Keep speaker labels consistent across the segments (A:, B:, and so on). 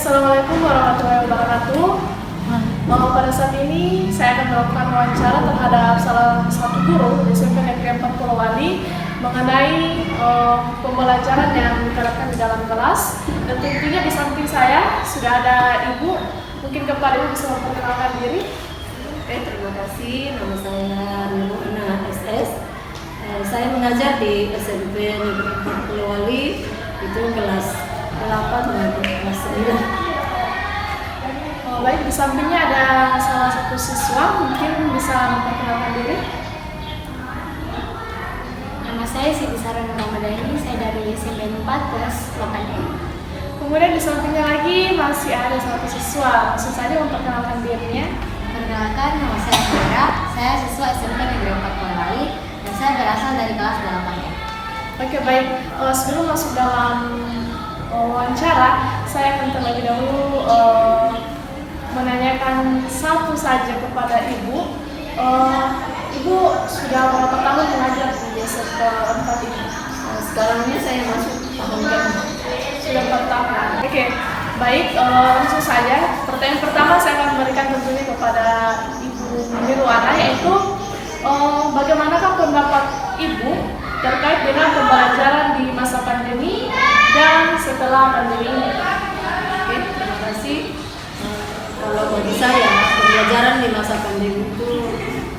A: Assalamualaikum warahmatullahi wabarakatuh. Pada saat ini saya akan melakukan wawancara terhadap salah satu guru di SMP Negeri 4 Polowali mengenai pembelajaran yang diterapkan di dalam kelas. Dan tentunya di samping saya sudah ada Ibu. Mungkin kepada Ibu bisa memperkenalkan diri.
B: Terima kasih. Nama saya Nurul Ana SS. Saya mengajar di SMP Negeri 4 Polowali, itu kelas 8 dan kelas 9.
A: Baik, di sampingnya ada salah satu siswa, mungkin bisa memperkenalkan diri.
C: Nama saya Siti Sarana Ramadhani, saya dari SMP 4 kelas 8E.
A: Kemudian di sampingnya lagi masih ada satu siswa, langsung saja memperkenalkan dirinya.
C: Perkenalkan, nama saya Sarah, saya siswa SMP Negeri 4 Polowali dan saya berasal dari kelas 8E.
A: Oke, baik. Sebelum masuk dalam wawancara, saya akan terlebih dahulu menanyakan satu saja kepada Ibu. Ibu sudah berapa tahun mengajar di SMP 4 ini?
B: Sekarang ini saya masuk tahun ke-4.
A: Sudah 4 tahun. Oke, baik. Langsung saja. Pertanyaan pertama saya akan memberikan tentunya kepada Ibu Nirwana, yaitu bagaimanakah pendapat Ibu terkait dengan pembelajaran di masa pandemi dan setelah pandemi ini?
B: Oke, terima kasih. Kalau bagi saya, pembelajaran di masa pandemi itu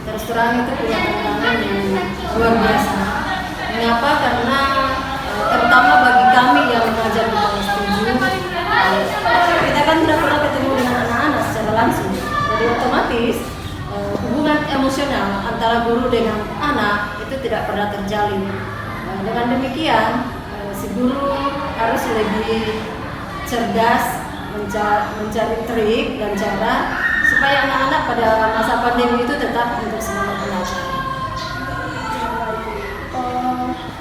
B: terus terang itu punya tantangan yang luar biasa. Mengapa? Karena terutama bagi kami yang mengajar di kelas 7, kita kan tidak pernah ketemu dengan anak-anak secara langsung. Jadi otomatis hubungan emosional antara guru dengan anak itu tidak pernah terjalin. Dengan demikian, si guru harus lebih cerdas mencari trik dan cara supaya anak-anak pada masa pandemi itu tetap untuk semangat belajar.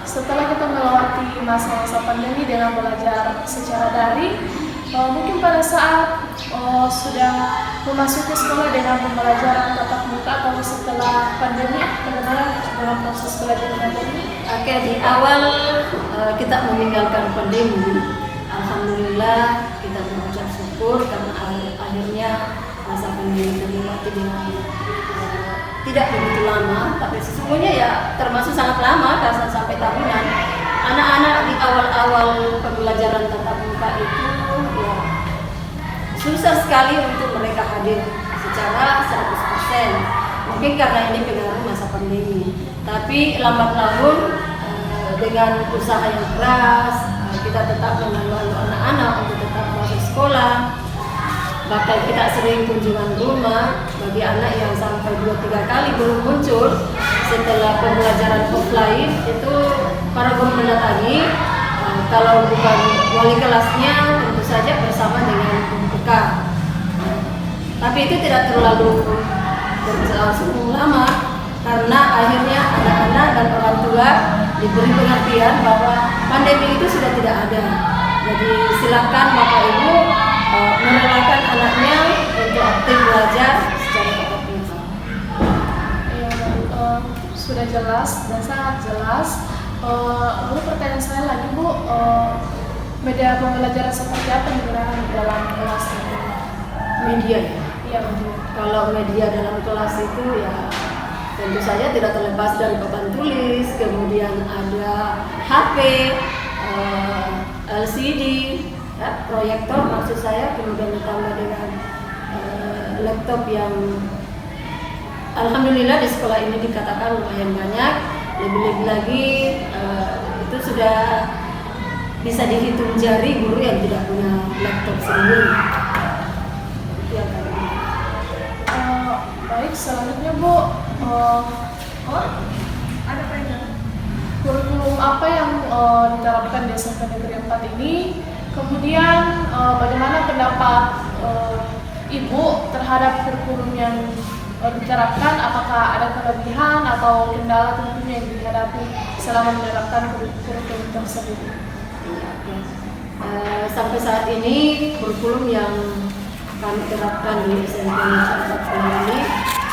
A: Setelah kita melewati masa-masa pandemi dengan belajar secara daring, mungkin pada saat sudah memasuki sekolah dengan pembelajaran tatap muka atau setelah pandemi, bagaimana dalam proses belajar pandemi?
B: Oke, di awal kita meninggalkan pandemi, alhamdulillah kita mengucap syukur karena akhirnya masa pandemi terlewati dengan tidak begitu lama, tapi sesungguhnya ya termasuk sangat lama karena sampai tahunan. Anak-anak di awal-awal pembelajaran tatap muka itu ya susah sekali untuk mereka hadir secara 100%. Mungkin karena ini pengaruh masa pandemi. Tapi lambat laun dengan usaha yang keras kita tetap menghalau anak-anak untuk tetap masuk sekolah. Bahkan kita sering kunjungan rumah bagi anak yang sampai 2-3 kali belum muncul setelah pembelajaran offline, itu para guru mendatangi. Kalau bukan wali kelasnya tentu saja bersama dengan PK. Tapi itu tidak terlalu berlangsung lama karena akhirnya anak-anak dan orang tua diberi pengertian bahwa pandemi itu sudah tidak ada. Jadi silakan Bapak Ibu merelakan anaknya untuk aktif belajar secara tatap muka.
A: Sudah jelas dan sangat jelas. Lalu pertanyaan saya lagi, Bu, media pembelajaran seperti apa yang digunakan di dalam kelas ini?
B: Media ya?
A: Iya, media.
B: Kalau media dalam kelas itu ya tentu saja tidak terlepas dari papan tulis, kemudian ada HP, LCD, ya, proyektor maksud saya, kemudian ditambah dengan laptop yang alhamdulillah di sekolah ini dikatakan lumayan banyak. Lebih-lebih lagi itu sudah bisa dihitung jari guru yang tidak punya laptop sendiri. Itu yang kami
A: baik, selanjutnya Bu, ada pertanyaan. Kurikulum apa yang diterapkan di SMP Negeri 4 ini? Kemudian bagaimana pendapat Ibu terhadap kurikulum yang diterapkan? Apakah ada kelebihan atau kendala tentunya yang dihadapi selama menerapkan kurikulum tersebut?
B: Sampai saat ini kurikulum yang kami terapkan di SMP Negeri 4 ini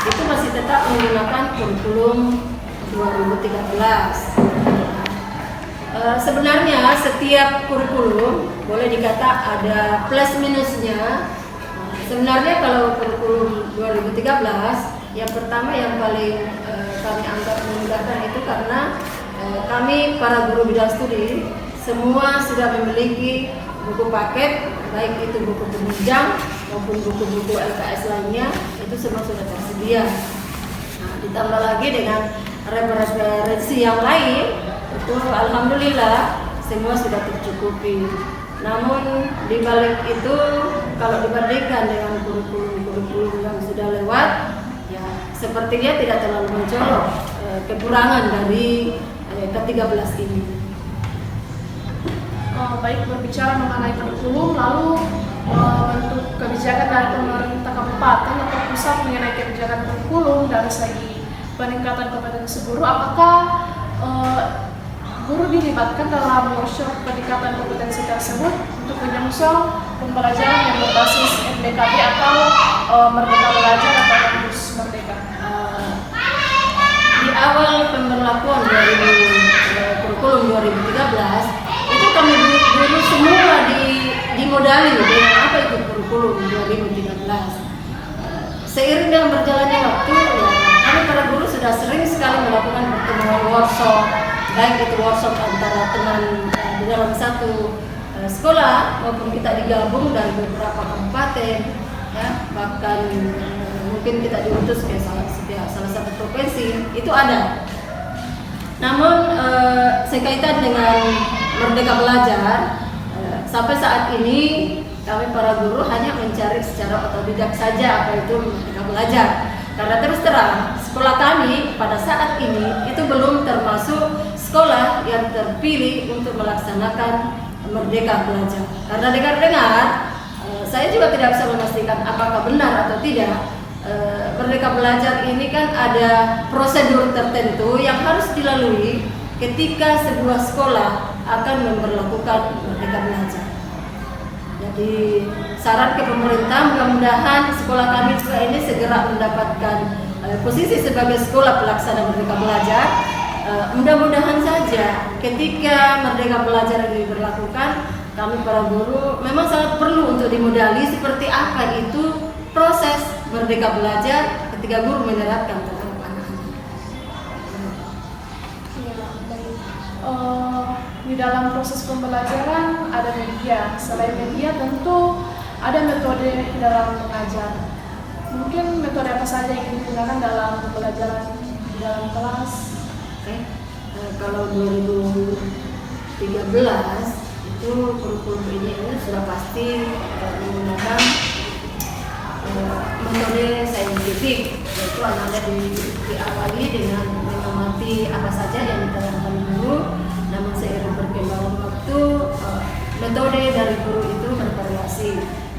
B: itu masih tetap menggunakan kurikulum 2013. Sebenarnya setiap kurikulum boleh dikata ada plus minusnya. Sebenarnya kalau kurikulum 2013 yang pertama yang paling kami anggap memudahkan itu karena kami para guru bidang studi semua sudah memiliki buku paket, baik itu buku penunjang maupun buku-buku LKS lainnya, itu semua sudah tersedia. Nah, ditambah lagi dengan referensi yang lain, itu alhamdulillah semua sudah tercukupi. Namun di balik itu kalau dibandingkan dengan kurikulum yang sudah lewat, ya sepertinya tidak terlalu mencolok kekurangan dari ke-13 ini.
A: Baik, berbicara mengenai kurikulum, lalu bentuk kebijakan dari pemerintah kabupaten atau pusat mengenai kebijakan kurikulum dari segi peningkatan kompetensi guru, apakah guru dilibatkan dalam workshop peningkatan kompetensi tersebut untuk menyongsong pembelajaran yang berbasis MBKB atau Merdeka Belajar atau kampus Merdeka?
B: Di awal pemberlakuan kurikulum 2013 itu kami guru semua dimodali dengan apa itu kurikulum 2013. Seiring dengan berjalannya waktu, ya, kami para guru sudah sering sekali melakukan pertemuan workshop, baik itu workshop antara teman di dalam satu sekolah maupun kita digabung dari beberapa kabupaten, ya, bahkan mungkin kita diutus ke salah satu provinsi, itu ada. Namun sekaitan dengan Merdeka Belajar, sampai saat ini kami para guru hanya mencari secara otodidak saja apa itu Merdeka Belajar. Karena terus terang, sekolah kami pada saat ini itu belum termasuk sekolah yang terpilih untuk melaksanakan Merdeka Belajar. Karena dengar-dengar, saya juga tidak bisa memastikan apakah benar atau tidak. Merdeka Belajar ini kan ada prosedur tertentu yang harus dilalui ketika sebuah sekolah akan memperlakukan Merdeka Belajar. Jadi saran ke pemerintah, mudah-mudahan sekolah kami juga ini segera mendapatkan posisi sebagai sekolah pelaksana Merdeka Belajar. Mudah-mudahan saja ketika Merdeka Belajar ini diberlakukan, kami para guru memang sangat perlu untuk dimodali seperti apa itu proses Merdeka Belajar ketika guru menerapkan terhadap anak-anak.
A: Di dalam proses pembelajaran ada media. Selain media tentu ada metode dalam mengajar. Mungkin metode apa saja yang digunakan dalam pembelajaran di dalam kelas?
B: Kalau 2013 itu kurikulum ini sudah pasti menggunakan metode saintifik, yaitu anak-anak diawali dengan mengamati apa saja yang diterangkan guru. Namun seiring perkembangan waktu, metode dari guru itu bervariasi.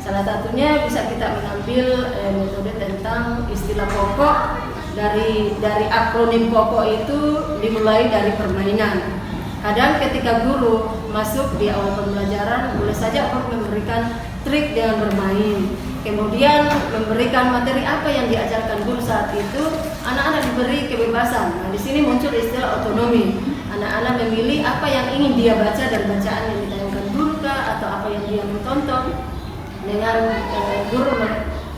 B: Salah satunya bisa kita mengambil metode tentang istilah pokok. Dari akronim pokok itu dimulai dari permainan. Kadang ketika guru masuk di awal pembelajaran, boleh saja guru memberikan trik dengan bermain. Kemudian memberikan materi apa yang diajarkan guru saat itu, anak-anak diberi kebebasan. Nah, di sini muncul istilah otonomi. Anak-anak memilih apa yang ingin dia baca dari bacaan yang ditayangkan guru kah, atau apa yang dia menonton. Dengan guru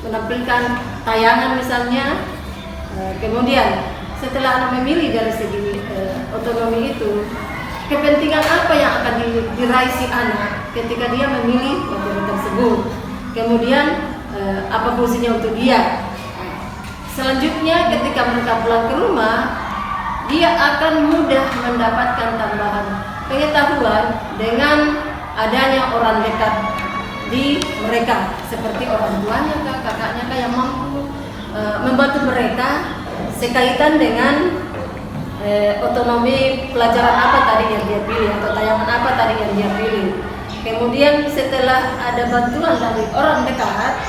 B: menampilkan tayangan misalnya. Kemudian setelah anak memilih dari segi otonomi itu, kepentingan apa yang akan diraih si anak ketika dia memilih materi tersebut. Kemudian apa fungsinya untuk dia. Selanjutnya ketika mereka pulang ke rumah, dia akan mudah mendapatkan tambahan pengetahuan dengan adanya orang dekat di mereka, seperti orang tuanya kah, kakaknya kah, yang mampu membantu mereka sekaitan dengan otonomi pelajaran apa tadi yang dia pilih atau tayangan apa tadi yang dia pilih. Kemudian setelah ada bantuan dari orang dekat,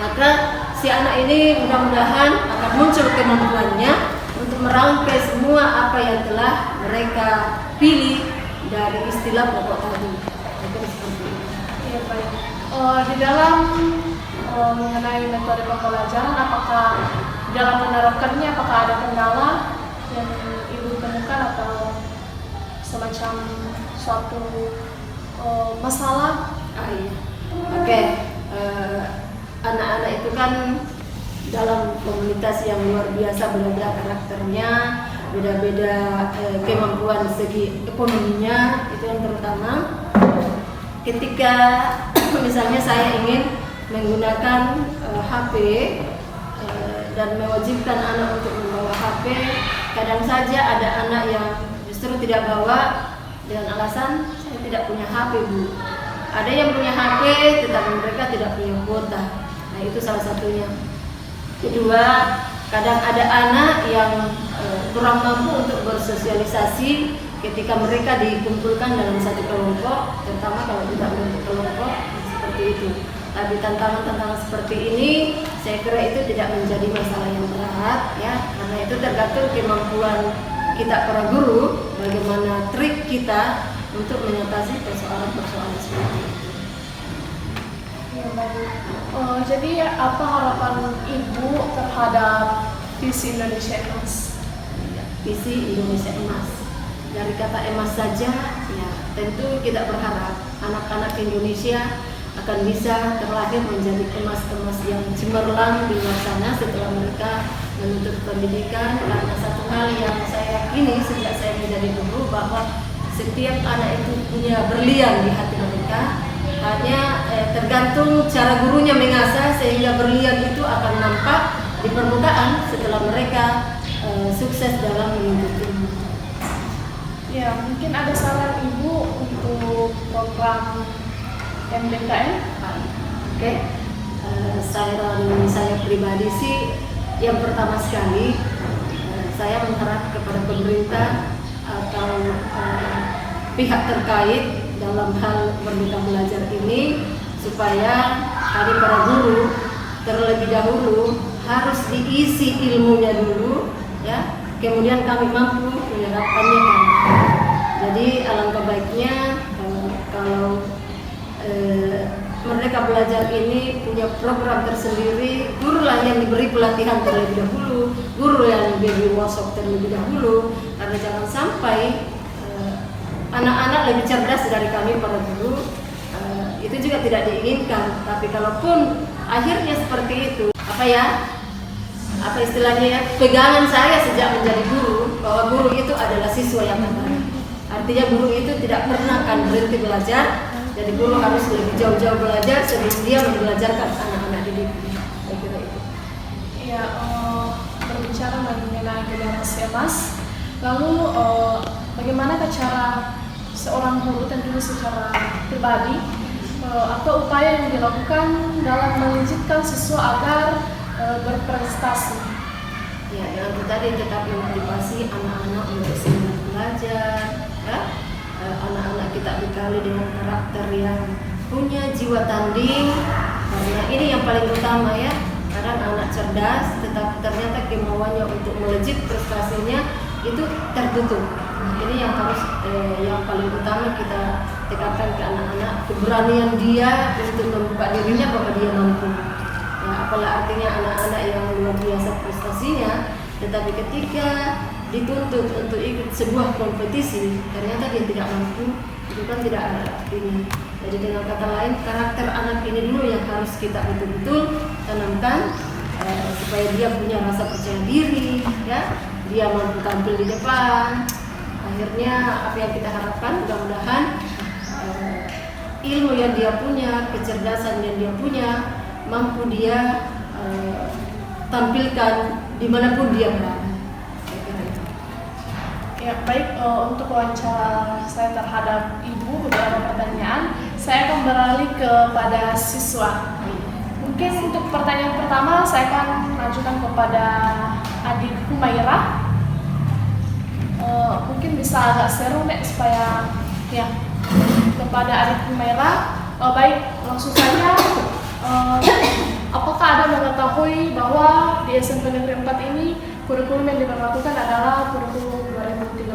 B: maka si anak ini mudah-mudahan akan muncul kemampuannya untuk merangkai semua apa yang telah mereka pilih dari istilah pokok tadi. Mungkin seperti itu.
A: Ya, baik. Di dalam mengenai metode pembelajaran, apakah dalam menerapkannya apakah ada kendala yang ibu temukan atau semacam suatu masalah.
B: Iya. Oke. Anak-anak itu kan dalam komunitas yang luar biasa, beda-beda karakternya, beda-beda kemampuan segi ekonominya. Itu yang terutama. Ketika misalnya saya ingin menggunakan HP dan mewajibkan anak untuk membawa HP, kadang saja ada anak yang justru tidak bawa dengan alasan saya tidak punya HP, Bu. Ada yang punya HP tetapi mereka tidak punya kuota. Nah, itu salah satunya. Kedua, kadang ada anak yang kurang mampu untuk bersosialisasi ketika mereka dikumpulkan dalam satu kelompok, terutama kalau tidak membentuk kelompok seperti itu. Tapi tantangan-tantangan seperti ini saya kira itu tidak menjadi masalah yang berat ya, karena itu tergantung kemampuan kita para guru, bagaimana trik kita untuk mengatasi persoalan-persoalan seperti itu.
A: Ya, baik. Jadi apa harapan Ibu terhadap visi Indonesia Emas?
B: Visi Indonesia Emas, dari kata emas saja ya tentu kita berharap anak-anak Indonesia akan bisa terlahir menjadi emas-emas yang cemerlang di luar sana setelah mereka menuntut pendidikan. Karena satu hal yang saya yakini sejak saya menjadi guru, bahwa setiap anak itu punya berlian di hati mereka, hanya tergantung cara gurunya mengasah sehingga berlian itu akan nampak di permukaan setelah mereka sukses dalam menuntut ilmu.
A: Ya, mungkin ada saran Ibu untuk program MBKM?
B: Oke. Saya pribadi sih, yang pertama sekali saya mengharap kepada pemerintah atau pihak terkait dalam hal Merdeka Belajar ini, supaya kami para guru terlebih dahulu harus diisi ilmunya dulu ya, kemudian kami mampu menerapkannya. Jadi alangkah baiknya kalau Merdeka Belajar ini punya program tersendiri, guru lah yang diberi pelatihan terlebih dahulu, guru yang diberi workshop terlebih dahulu, karena jangan sampai anak-anak lebih cerdas dari kami para guru. Itu juga tidak diinginkan. Tapi kalaupun akhirnya seperti itu, apa istilahnya ya, pegangan saya sejak menjadi guru, bahwa guru itu adalah siswa yang terbaik. Artinya guru itu tidak pernah akan berhenti belajar. Jadi guru harus lebih jauh-jauh belajar sebelum dia membelajarkan anak-anak didiknya. Saya kira itu.
A: Ya, berbicara mengenai generasi emas, lalu bagaimana cara seorang guru tentunya secara pribadi atau upaya yang dilakukan dalam mendidik siswa agar berprestasi?
B: Ya, yang itu tadi tetap memotivasi anak-anak untuk semangat belajar, ya. Anak-anak kita dikali dengan karakter yang punya jiwa tanding, karena ini yang paling utama ya. Kadang anak cerdas, tetapi ternyata kemauannya untuk melejit prestasinya itu tertutup. Ini yang harus yang paling utama kita tekankan ke anak-anak, keberanian dia untuk membuka dirinya bahwa dia mampu. Ya, apalah artinya anak-anak yang luar biasa prestasinya, tetapi ketika dituntut untuk ikut sebuah kompetisi ternyata dia tidak mampu, itu kan tidak ada artinya. Jadi dengan kata lain, karakter anak ini dulu yang harus kita betul-betul tanamkan supaya dia punya rasa percaya diri, ya, dia mampu tampil di depan. Akhirnya apa yang kita harapkan, mudah-mudahan ilmu yang dia punya, kecerdasan yang dia punya, mampu dia tampilkan dimanapun dia berada.
A: Ya, baik, untuk wawancara saya terhadap Ibu beberapa pertanyaan, saya akan beralih kepada siswa. Mungkin untuk pertanyaan pertama saya akan ajukan kepada adik Humaira. Mungkin bisa agak seru nih supaya ya kepada adik Humaira. Baik, langsung saja. Apakah Anda mengetahui bahwa di SMP Negeri 4 ini kurikulum yang diberlakukan adalah kurikulum 2013?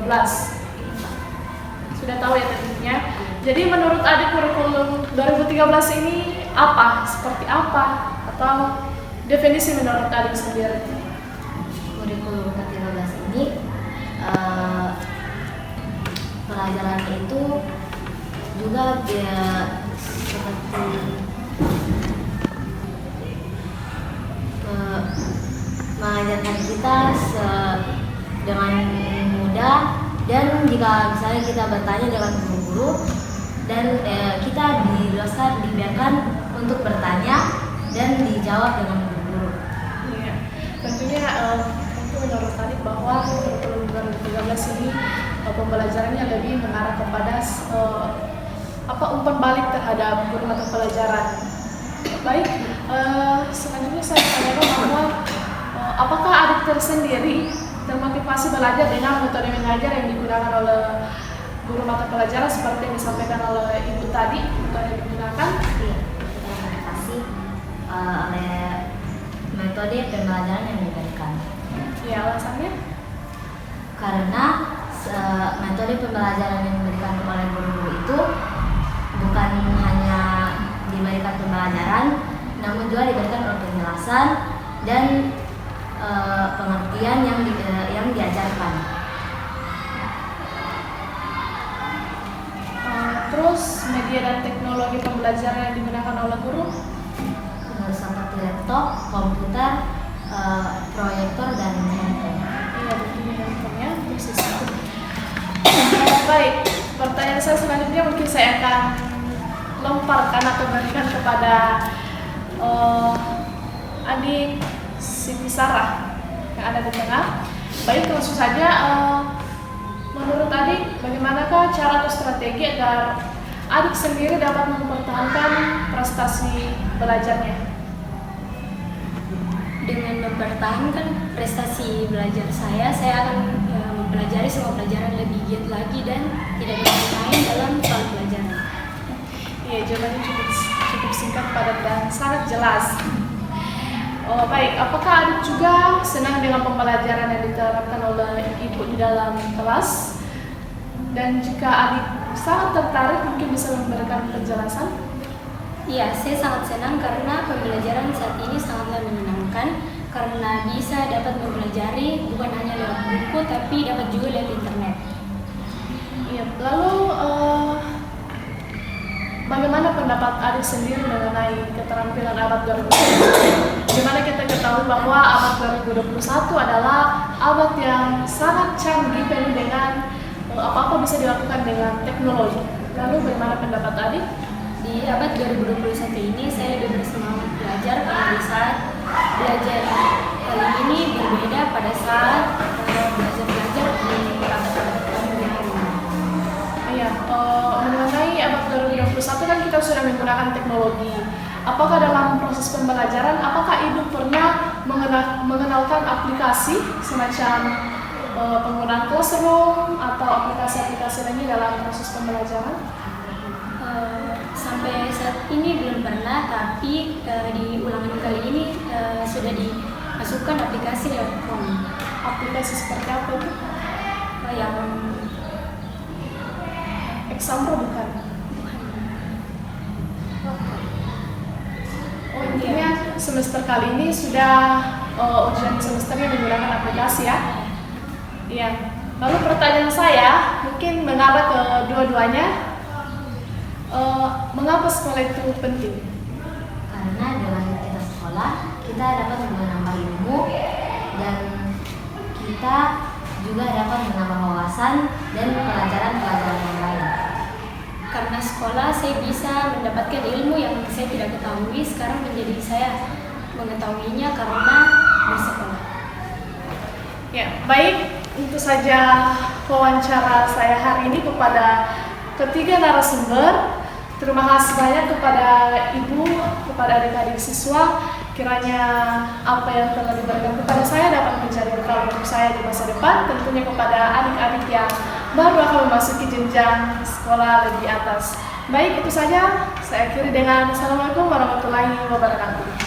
A: Sudah tahu ya tentunya. Jadi menurut adik kurikulum 2013 ini apa? Seperti apa? Atau definisi menurut adik sendiri?
C: Kurikulum 2013 ini pembelajarannya itu juga dia seperti mengajarkan kita dengan mudah, dan jika misalnya kita bertanya dengan guru-guru dan kita dibiarkan untuk bertanya dan dijawab dengan guru-guru.
A: Iya, tentunya itu menurut tadi bahwa kurikulum 2013 ini pembelajarannya lebih mengarah kepada umpan balik terhadap guru mata pelajaran. Baik, selanjutnya saya tanyakan bahwa apakah adik tersendiri termotivasi belajar dengan metode mengajar yang digunakan oleh guru mata pelajaran seperti yang disampaikan oleh ibu tadi, metode yang digunakan?
C: Iya, kita motivasi oleh metode pembelajaran yang diberikan.
A: Iya, alasannya?
C: Karena metode pembelajaran yang diberikan oleh guru-guru itu bukan hanya diberikan pembelajaran, namun juga diberikan oleh penjelasan dan pengertian yang diajarkan.
A: Terus media dan teknologi pembelajaran yang digunakan oleh guru?
C: Seperti laptop, komputer, proyektor, dan handphone.
A: Iya, begini handphonenya persis. Baik, pertanyaan saya selanjutnya mungkin saya akan lemparkan atau berikan kepada adik Siti Sarah yang ada di tengah. Baik, langsung saja. Menurut adik, bagaimanakah cara atau strategi agar adik sendiri dapat mempertahankan prestasi belajarnya?
D: Dengan mempertahankan prestasi belajar saya akan mempelajari semua pelajaran lebih giat lagi dan tidak bermain dalam soal pelajaran.
A: Iya, jawabannya cukup singkat, padat, dan sangat jelas. Baik, apakah adik juga senang dengan pembelajaran yang diterapkan oleh ibu di dalam kelas? Dan jika adik sangat tertarik, mungkin bisa memberikan penjelasan?
D: Iya, saya sangat senang karena pembelajaran saat ini sangatlah menyenangkan karena bisa dapat mempelajari bukan hanya lewat buku tapi dapat juga lewat internet.
A: Iya, lalu bagaimana pendapat adik sendiri mengenai keterampilan abad 2021? Dimana kita ketahui bahwa abad 2021 adalah abad yang sangat canggih, penuh dengan apa-apa bisa dilakukan dengan teknologi. Lalu bagaimana pendapat adik?
D: Di abad 2021 ini saya lebih bersemangat belajar karena di saat belajar kali ini berbeda pada saat belajar di abad sebelumnya.
A: Iya, mengenai abad 2021 kan kita sudah menggunakan teknologi. Apakah dalam proses pembelajaran, apakah ibu pernah mengenalkan aplikasi semacam penggunaan Classroom atau aplikasi-aplikasi lainnya dalam proses pembelajaran?
D: Sampai saat ini belum pernah, tapi di ulangan kali ini sudah dimasukkan aplikasi lewat phone.
A: Aplikasi seperti apa itu?
D: Yang
A: Example bukan? Oh, intinya semester kali ini sudah ujian semesternya menggunakan aplikasi ya? Iya. Lalu pertanyaan saya mungkin mengarah ke dua-duanya. Mengapa sekolah itu penting?
C: Karena dengan kita sekolah, kita dapat menambah ilmu dan kita juga dapat menambah wawasan dan pelajaran-pelajaran yang lain.
D: karena sekolah saya bisa mendapatkan ilmu yang saya tidak ketahui, sekarang menjadi saya mengetahuinya karena bersekolah.
A: Ya, baik, itu saja wawancara saya hari ini kepada ketiga narasumber. Terima kasih banyak kepada Ibu, kepada adik-adik siswa. Kiranya apa yang telah diberikan kepada saya dapat menjadi bekal untuk saya di masa depan. Tentunya kepada adik-adik yang baru akan memasuki jenjang sekolah lebih atas. Baik, itu saja. Saya akhiri dengan Assalamualaikum warahmatullahi wabarakatuh.